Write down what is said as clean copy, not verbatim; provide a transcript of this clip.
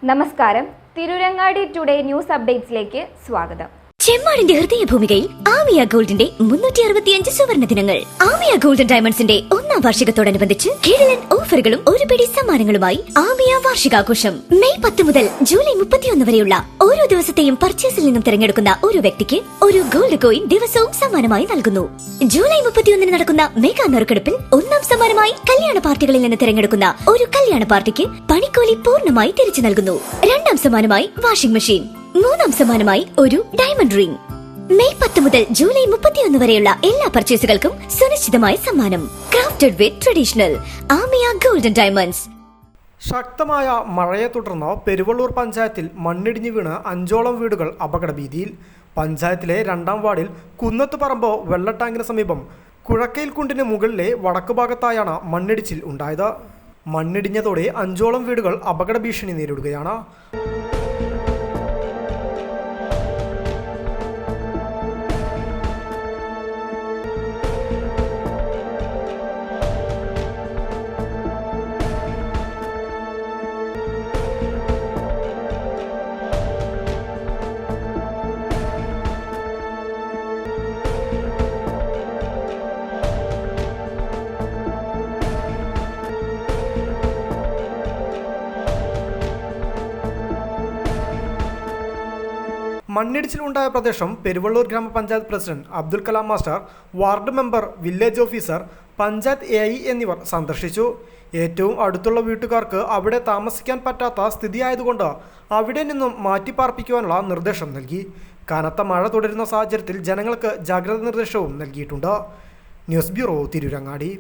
നമസ്കാരം, Tirurangadi today news അപ്ഡേറ്റ്സിലേക്ക് സ്വാഗതം. ചെമ്മാടിന്റെ ഹൃദയഭൂമികയിൽ ആമിയ ഗോൾഡിന്റെ 365 സുവർണ ദിനങ്ങൾ. ആമിയ ഗോൾഡൻ ഡയമണ്ട്സിന്റെ 1ാം വാർഷികത്തോടനുബന്ധിച്ച് കിടിലൻ ഓഫറുകളും ഒരു പിടി സമ്മാനങ്ങളുമായി ആമിയ വാർഷികാഘോഷം മെയ് 10 മുതൽ ജൂലൈ 31 വരെയുള്ള ഓരോ ദിവസത്തെയും പർച്ചേസിൽ നിന്നും തിരഞ്ഞെടുക്കുന്ന ഒരു വ്യക്തിക്ക് ഒരു ഗോൾഡ് കോയിൻ ദിവസവും സമ്മാനമായി നൽകുന്നു. ജൂലൈ 31 നടക്കുന്ന മെഗാ നറുക്കെടുപ്പിൽ 1ാം സമ്മാനമായി കല്യാണ പാർട്ടികളിൽ നിന്ന് തിരഞ്ഞെടുക്കുന്ന ഒരു കല്യാണ പാർട്ടിക്ക് പണിക്കൂലി പൂർണ്ണമായി തിരിച്ചു നൽകുന്നു. 2ാം സമ്മാനമായി വാഷിംഗ് മെഷീൻ, 3ാം സമ്മാനമായി ഒരു ഡയമണ്ട് റിംഗ്. മെയ് 10 മുതൽ ജൂലൈ 31 വരെയുള്ള എല്ലാ പർച്ചേസുകൾക്കും സുനിശ്ചിതമായ സമ്മാനം. ക്രാഫ്റ്റഡ് വിത്ത് ട്രഡീഷണൽ ആമിയ ഗോൾഡൻ ഡയമണ്ട്സ്. ശക്തമായ മഴയെ തുടർന്ന് പെരുവള്ളൂർ പഞ്ചായത്തിൽ മണ്ണിടിഞ്ഞു വീണ് 5ഓളം വീടുകൾ അപകടഭീതിയിൽ. പഞ്ചായത്തിലെ 2ാം വാർഡിൽ കുന്നത്തുപറമ്പ് വെള്ളട്ടാങ്കിന് സമീപം കുഴക്കയിൽക്കുണ്ടിന് മുകളിലെ വടക്ക് ഭാഗത്തായാണ് മണ്ണിടിച്ചിൽ ഉണ്ടായത്. മണ്ണിടിഞ്ഞതോടെ 5ഓളം വീടുകൾ അപകട ഭീഷണി നേരിടുകയാണ്. മണ്ണിടിച്ചിലുണ്ടായ പ്രദേശം പെരുവള്ളൂർ ഗ്രാമപഞ്ചായത്ത് president Abdul Kalam master, ward member, village officer, panchayat AI എന്നിവർ സന്ദർശിച്ചു. ഏറ്റവും അടുത്തുള്ള വീട്ടുകാർക്ക് അവിടെ താമസിക്കാൻ പറ്റാത്ത സ്ഥിതിയായതുകൊണ്ട് അവിടെ നിന്നും മാറ്റിപ്പാർപ്പിക്കുവാനുള്ള നിർദ്ദേശം നൽകി. കനത്ത മഴ തുടരുന്ന സാഹചര്യത്തിൽ ജനങ്ങൾക്ക് ജാഗ്രതാ നിർദ്ദേശവും നൽകിയിട്ടുണ്ട്. News bureau, Tirurangadi.